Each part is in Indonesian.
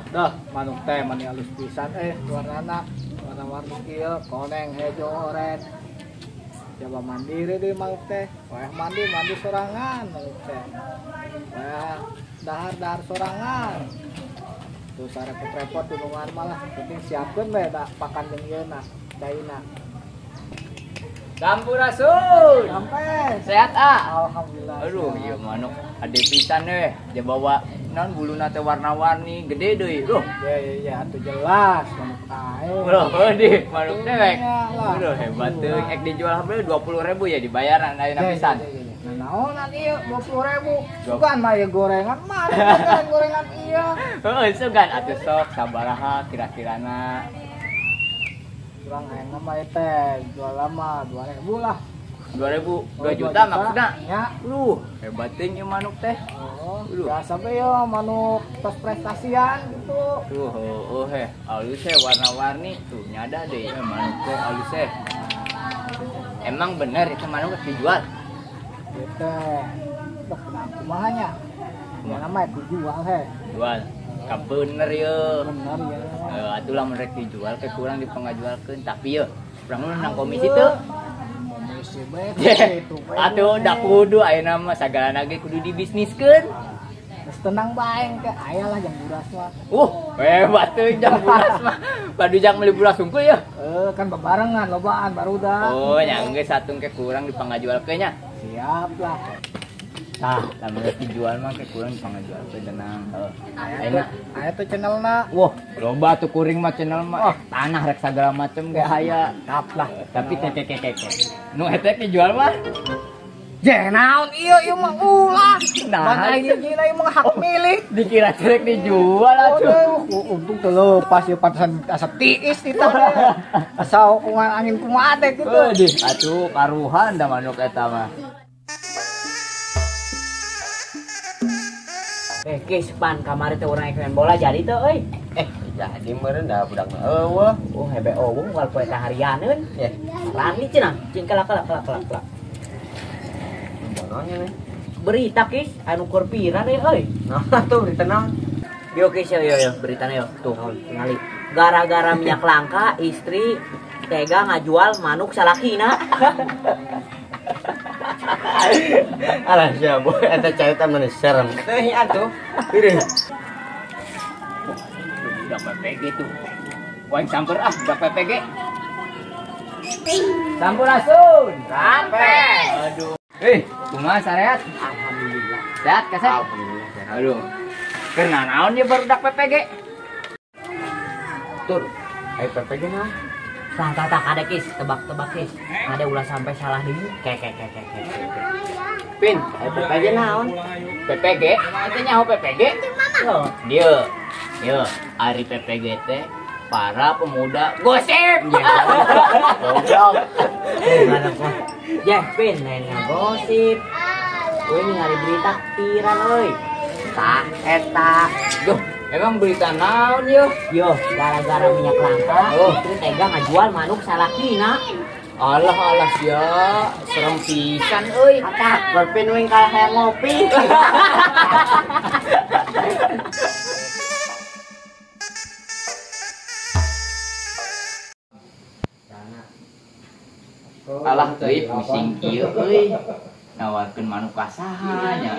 Dah, manuk teh mani halus pisan warnana warna-warni kieu koneng hejo oren. Coba mandiri di manuk teh. Wah mandi sorangan manuk teh. Wah dahar sorangan. Terus ada repot-repot dunungan malah penting siapkeun we da pakan jeung ieuna daina. Sampurasun. Sampai Sehat ah. alhamdulillah. Aduh, ieu manuk ade pisan we. Dia bawa naon buluna teh warna-warni gede deui. Duh. Ya atuh jelas manuk ae. Bro, di manuk dewek. Iyalah. Aduh, hebat teuing. Ek dijual habis 20.000 ya dibayaran ayeuna pisan. Naon ieu 20.000. Sugan mah ieu gorengan mah gorengan ieu. Heuh, sugan atuh sok sabaraha kira-kirana. Kurang aing mah teh jual lama 2.000 lah. 2.000, 2 juta maksudna. Ya. Hebat teuing ieu manuk teh. Oh, biasa we yo manuk tos prestasian gitu. Alus warna-warni tuh nyada deh manuk teh alus. Emang bener itu manuk dijual? Gitu. Dah kumahanya. Ya nama itu jual Jual. Ka bener ye. Bener ya. Atuh lamun rek dijual ke kurang dipengajualkeun tapi ye urang nu nang komisi teu. Komisi bae itu. Atuh da kudu ayeuna mah sagalana ge kudu dibisniskeun. Terus tenang bae ke aya lah jang buras mah. Hebat teuing jang buras mah. Padu jang meuli buras hungkul ya. Kan bebarengan lobaan barudak. Nya geus satung ke kurang dipangajualkeun nya. Siap lah. Tah, lamun dijual mah ke kurang dipangajualkeun tenang. Aya tuh channelna. Wah, loba tuh kuring mah channel mah. Tanah rek sagala macem ge aya. Tap lah. Tapi tete. Nu eta dijual mah. Naon ieu mah ulah. Nah, ieu mah hak milik. Dikira rek dijual atuh. Untung teu leupas ieu pantesan asa tiis kita. Asa ukungan angin kumaha teh kitu. Atuh karuhan da manuk eta mah. Kis pan kamari teh urang main bola jadi teh euy. Jadi meureun da budakna eueuh. Oh hebe eueuh moal poe taharianeun. Rani cenah, cing kelak. Mononya we. Berita kis anu keur viral deui euy. Nah, tuh berita naon? Yo kis yo beritana yo. Tuh ningali. Gara-gara minyak langka istri tega ngajual manuk salakina. Alah sia boy eta carita mah serem. Teh atuh. Pirih. Budak PPG tuh. Waing samper budak PPG. Sampurasun. Sampai. Aduh. Kumaha sareat? Alhamdulillah. Sehat kasih? Alhamdulillah sehat. Aduh. Kenal naon dia barudak PPG? Tur. PPG naon? Tak ada kis, tebak kis. Ada ulah sampai salah deui. Kek. Pin, PPG naon? PPG? Eta nyaho PPG? Dia. Ari PPG teh para pemuda gosip. Goblok. Mana kok? Pin lain ngagosip. Euy ningali berita viral euy. Tah eta. Duh, emang berita naon yo? Yo, gara-gara minyak langka, istri tega ngajual manuk salakina. Alah sia, serem pisan euy. Apa? Berpin wing kalah hayang ngopi. Alah teuy pusing kieu euy. Nawarkeun manuk kasaha nya.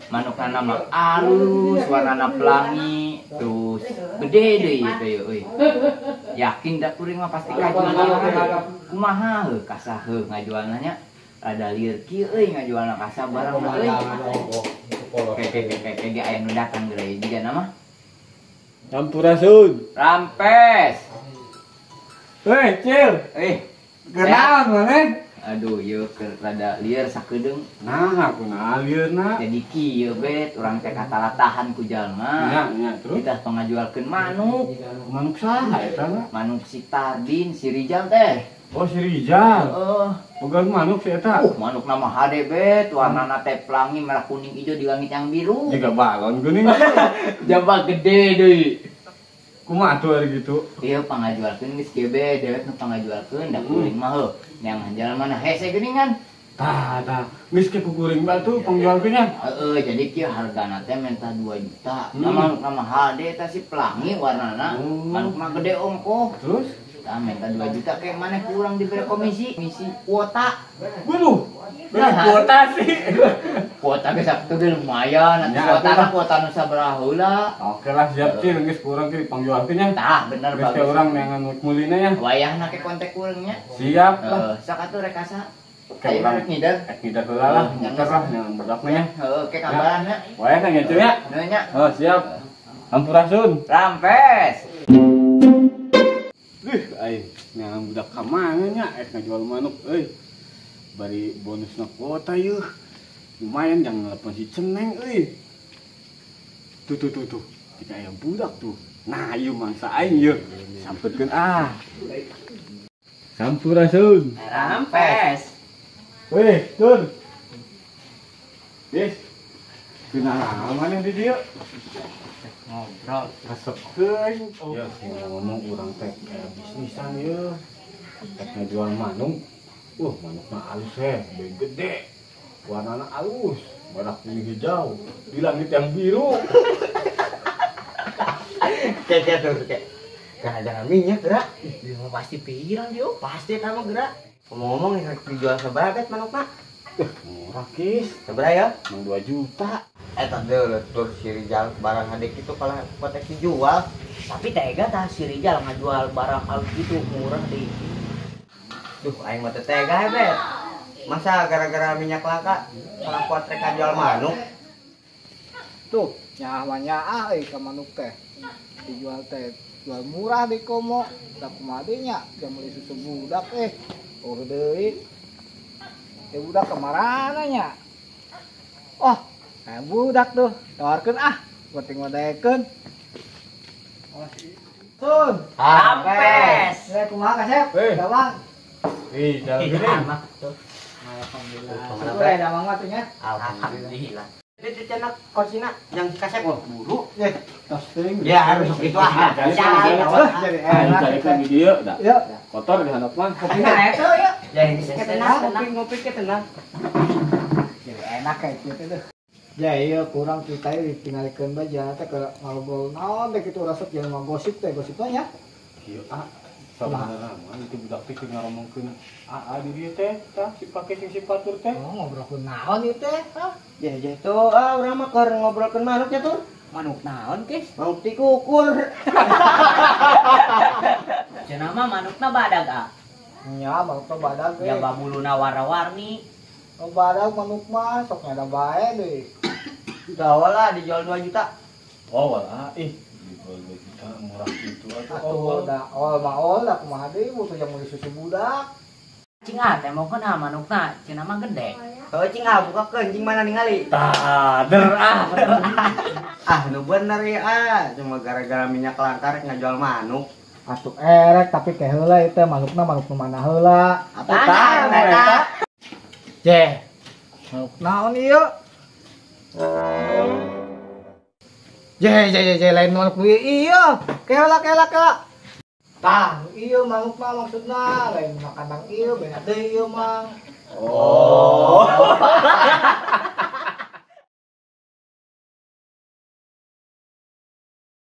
Manukna mah alus, warnana pelangi, terus gede deui teh euy. Yakin da kuring mah pasti kajual ieu. Kumaha heuh kasah heuh ngajualna nya? Rada lieur kieu euy ngajualna kasah barang euy. Kayak aya nu datang geuleuy digana mah. Sampurasun. Rampes. Cil. Kenaon maneh? Aduh, ieu rada lieur sakedeung. Nah, aku alieurna. Jadi kieu bet urang teh katalatahan ku jalma. Nya, terus Kita pengajualkeun manuk. manuk saha eta na? Manuk si Tardin, si Rijal teh. Oh, si Rijal. Heeh. Boga manuk si eta. Manuk nama hade bet, warnana teh pelangi merah kuning ijo di langit yang biru. Jiga balon geuning. Jambal gede deui. Kumaha atuh ari gitu? Ieu pangajualkeun geus kieu be, dewek nu pangajualkeun da kuring mah heuh. Yang hanjal mana hese geuningan. Tah, geus ke kukuring batu pangjualkeunnya. Jadi kieu hargana teh minta 2 juta. Manukna mahal deh eta si pelangi warnana. Manukna gede ongkoh. Terus? Tah minta 2 juta kayak mana kurang diberi komisi kuota. Waduh. Kuota sih. Kuota ge saktu ge lumayan. Nanti kuota nu sabaraha heula. Oke lah siap sih geus kurang ke pangjualkeunnya. Tah bener Geus bagus. urang neangan mulina ya. Wayahna ke kontak urangnya. Siap lah. Sok atuh rek asa. Kayak Ayo rek ngidar. Tidak heula lah, muter lah yang budakna ya. Heuh ke kabarannya. Wae kan ya cuy ya. Nya. Oh, siap. Ampurasun. Rampes. Aing neangan budak ka mana nya ngajual manuk euy. Bari bonusna kuota yeuh. Lumayan yang nelpon si Ceneng euy. Tuh. Jika aya budak tuh. Nah, ieu mangsa aing yeuh. Sampurkeun ah. Sampurasun. Rampes. Weh, Tur. Yes. Kenal mana di dia? Ngobrol. Resepkeun. Ya, sing ngomong urang teh kayak bisnisan ieu. Teh ngajual manuk. Manukna alus gede. Warnana alus, merah kuning hijau, di langit yang biru. Cek tuh cek. Ada minyak gerak. Dia pasti pirang dia. Pasti sama gerak. Ngomong-ngomong yang dijual seberapa bet manukna? Murah kis, Seberapa ya? 2 juta. Tante tur si Rizal barang adik itu kalau kotek dijual. Tapi tega tah si Rizal ngajual barang halus gitu murah deh. Duh, aing mah teh tega bet. Masa gara-gara minyak langka orang kotek ngajual manuk? Tuh, nyawa ka manuk teh. Dijual teh jual murah di komo. Da kumaha deui nya, jam beli susu budak deui. Budak kemarana nya? Oh, kayak budak tuh. Tawarkeun penting ngodekeun. Sun. Rampes. Kumaha Kasep? Gawang. Jalan gede. Alhamdulillah. Ada mangga tuh nya. Alhamdulillah. Itu cenah korsina yang kasep buru. Tos teuing. Ya harus gitu ah. Jadi enak. Carikan di dia, dah. Yuk. Kotor di handap mah. Kopinya itu yuk. Ya ini ngopi ke tenang. Jadi enak kayak gitu tuh. Ya iya kurang kita ditinggalikeun bae teh ke ngobrol naon teh kitu resep jeung ngagosip teh gosipna nya. Iya, sabenerna mah itu budak teh keur ngaromongkeun di dieu teh, tah sipake sing sipatur teh. Oh ngobrolkeun naon ieu teh? Ya tuh urang mah keur ngobrolkeun manuk ya tuh. Manuk naon kis? Manuk tikukur. Cenah mah manukna badag Nya manukna badag ya babuluna warna-warni. Oh badag manuk mah sok nyada bae deui. Gawa lah dijual 2 juta. Oh, walah dijual 2 juta murah gitu Atuh da ol da kumaha deui butuh yang beli susu budak. Cing teh mau kenal manukna, cenah mah gede. Kalau cing buka cing mana ningali? Tader Nu bener ya cuma gara-gara minyak langka rek ngajual manuk. Atuh erek tapi teh heula ieu teh manukna manuk nu mana heula. Atuh tah eta. Jeh. Manuk naon ieu? Jeh lain manuk ieu. Kela. Tah, ieu manuk mah maksudna lain makanan ieu beda deui ieu mah. Oh.